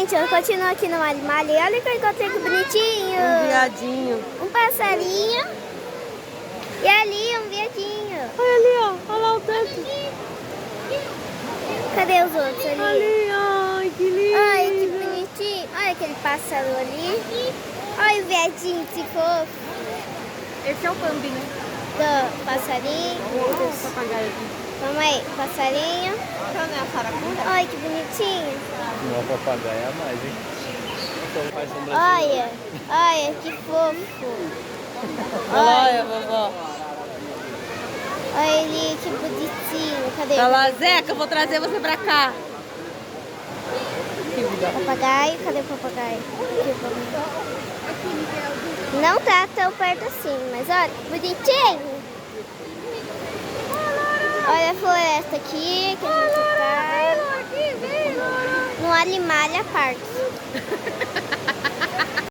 Gente, eu continuo aqui no Animale. Olha que eu encontrei que bonitinho. Um viadinho. Um passarinho. E ali um viadinho. Olha ali, ó. Olha lá o tanto. Cadê os outros ali? Ali, ai, que lindo. Ai, que bonitinho. Olha aquele pássaro ali. Olha o viadinho, que fofo. Esse é o Bambi, né? Do passarinho. Olha o papagaio aqui. Vamos aí, passarinho. Essa não é a saracura? Olha que bonitinho. Não, papagaio é a mais, hein? Então, faz sombra Olha, olha que fofo. Olha, vovó. Olha ali, que bonitinho. Cadê? Tá lá, Zeca, eu vou trazer você pra cá. Papagaio, cadê o papagaio? Aqui o papagaio. Não tá tão perto assim, mas olha, bonitinho. Olha a floresta aqui, que a gente tá no Animalia Park.